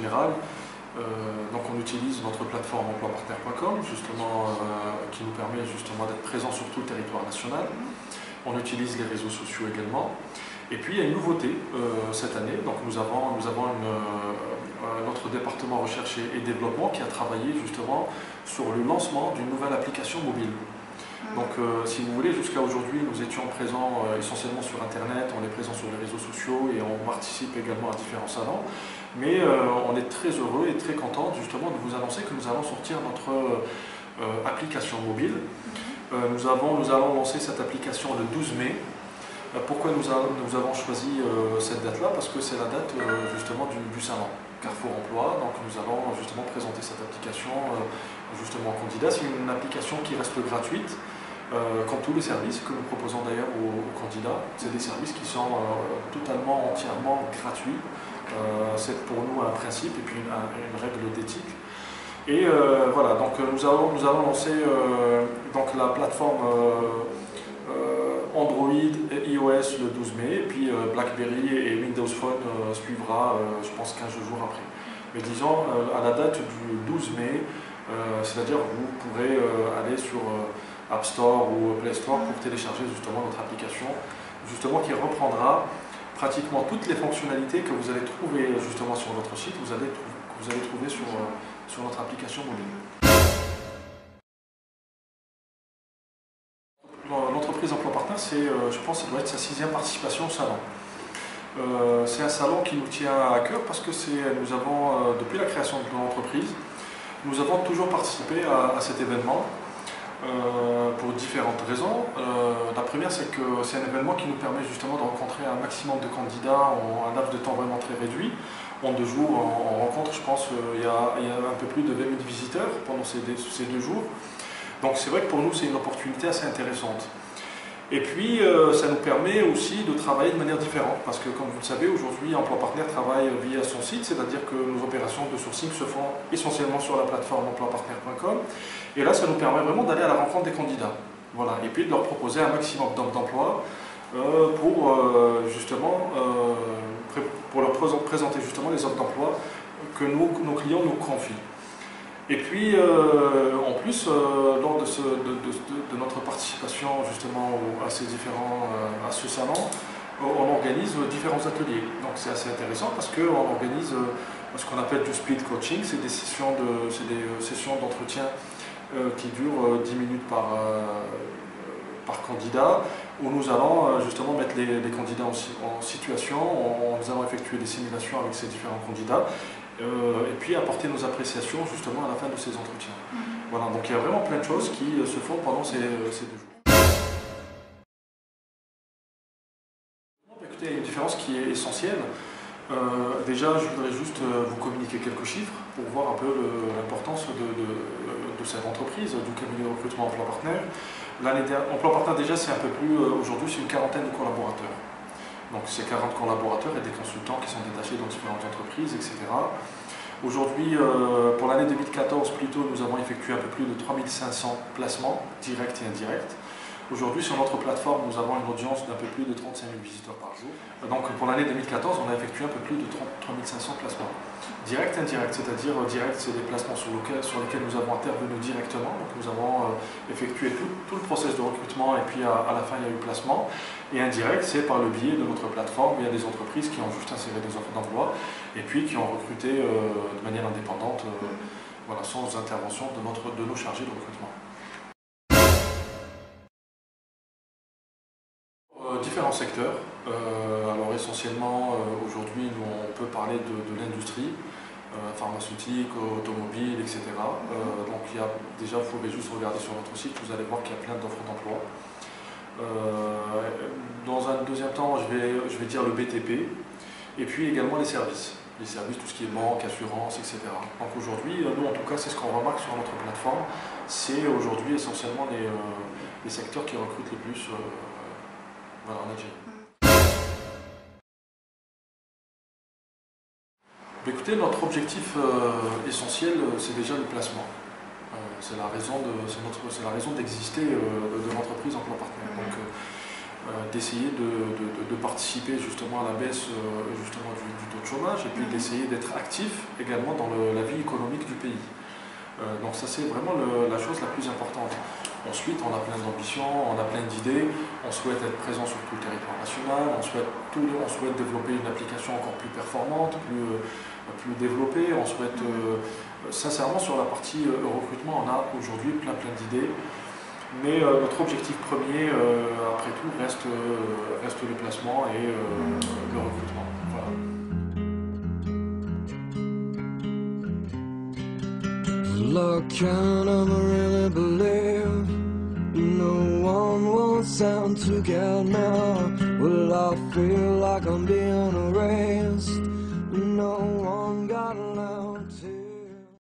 général, donc on utilise notre plateforme emploipartner.com, justement, qui nous permet justement d'être présent sur tout le territoire national. On utilise les réseaux sociaux également. Et puis il y a une nouveauté cette année, donc nous avons notre département recherche et développement qui a travaillé justement sur le lancement d'une nouvelle application mobile. Donc si vous voulez, jusqu'à aujourd'hui nous étions présents essentiellement sur internet, on est présent sur les réseaux sociaux et on participe également à différents salons. Mais on est très heureux et très content justement de vous annoncer que nous allons sortir notre application mobile. Nous allons lancer cette application le 12 mai. Pourquoi nous avons choisi cette date-là? Parce que c'est la date justement du salon Carrefour Emploi. Donc nous allons justement présenter cette application justement aux candidats. C'est une application qui reste gratuite, comme tous les services que nous proposons d'ailleurs aux candidats. C'est des services qui sont totalement, entièrement gratuits. C'est pour nous un principe et puis une règle d'éthique. Et voilà, donc nous allons lancer donc la plateforme Android et iOS le 12 mai, et puis BlackBerry et Windows Phone suivra, je pense, 15 jours après. Mais disons, à la date du 12 mai, c'est-à-dire vous pourrez aller sur App Store ou Play Store pour télécharger justement notre application, justement qui reprendra pratiquement toutes les fonctionnalités que vous allez trouver justement sur votre site, vous allez trouver sur notre application mobile. L'entreprise Emploipartner, je pense que ça doit être sa 6e participation au salon. C'est un salon qui nous tient à cœur parce que nous avons, depuis la création de l'entreprise, nous avons toujours participé à cet événement pour différentes raisons. La première, c'est que c'est un événement qui nous permet justement de rencontrer un maximum de candidats en un laps de temps vraiment très réduit. En 2 jours, on rencontre, je pense, il y a un peu plus de 20 000 visiteurs pendant ces 2 jours. Donc c'est vrai que pour nous, c'est une opportunité assez intéressante. Et puis, ça nous permet aussi de travailler de manière différente, parce que comme vous le savez, aujourd'hui, Emploipartner travaille via son site, c'est-à-dire que nos opérations de sourcing se font essentiellement sur la plateforme emploipartner.com. Et là, ça nous permet vraiment d'aller à la rencontre des candidats. Voilà. Et puis de leur proposer un maximum d'emplois pour justement pour leur présenter justement les offres d'emploi que nos clients nous confient. Et puis, en plus, lors de notre participation justement à ce salon, on organise différents ateliers. Donc c'est assez intéressant parce qu'on organise ce qu'on appelle du speed coaching, c'est des sessions d'entretien qui durent 10 minutes par candidat, où nous allons justement mettre les candidats en situation, nous allons effectuer des simulations avec ces différents candidats, et puis apporter nos appréciations justement à la fin de ces entretiens. Voilà, donc il y a vraiment plein de choses qui se font pendant ces 2 jours. Écoutez, il y a une différence qui est essentielle. Déjà, je voudrais juste vous communiquer quelques chiffres pour voir un peu l'importance de cette entreprise, du cabinet de recrutement Emploipartner. Emploipartner, déjà, c'est un peu plus, aujourd'hui, c'est une 40aine de collaborateurs. Donc, c'est 40 collaborateurs et des consultants qui sont détachés dans différentes entreprises, etc. Aujourd'hui, pour l'année 2014, plutôt, nous avons effectué un peu plus de 3500 placements, directs et indirects. Aujourd'hui, sur notre plateforme, nous avons une audience d'un peu plus de 35 000 visiteurs par jour. Donc pour l'année 2014, on a effectué un peu plus de 3500 placements. Direct et indirect, c'est-à-dire direct, c'est des placements sur lesquels nous avons intervenu directement. Donc nous avons effectué tout le process de recrutement et puis à la fin, il y a eu placement. Et indirect, c'est par le biais de notre plateforme. Il y a des entreprises qui ont juste inséré des offres d'emploi et puis qui ont recruté de manière indépendante, voilà, sans intervention de nos chargés de recrutement. Différents secteurs. Alors essentiellement, aujourd'hui, on peut parler de l'industrie, pharmaceutique, automobile, etc. Donc déjà, vous pouvez juste regarder sur notre site, vous allez voir qu'il y a plein d'offres d'emploi. Dans un deuxième temps, je vais dire le BTP, et puis également les services. Les services, tout ce qui est banque, assurance, etc. Donc aujourd'hui, nous en tout cas, c'est ce qu'on remarque sur notre plateforme, c'est aujourd'hui essentiellement les secteurs qui recrutent le plus. Voilà, en Algérie. Écoutez, notre objectif essentiel, c'est déjà le placement. C'est la raison d'exister de l'entreprise Emploipartner. Donc, d'essayer de participer justement à la baisse justement du taux de chômage et puis d'essayer d'être actif également dans la vie économique du pays. Donc ça c'est vraiment la chose la plus importante. Ensuite on a plein d'ambitions, on a plein d'idées, on souhaite être présent sur tout le territoire national, on souhaite développer une application encore plus performante, plus développée, on souhaite sincèrement sur la partie recrutement on a aujourd'hui plein d'idées. Mais notre objectif premier, après tout, reste le placement et le recrutement. Voilà. Look, I never really believe no one will sound to get me. Well, I feel like I'm being erased. No one got allowed to.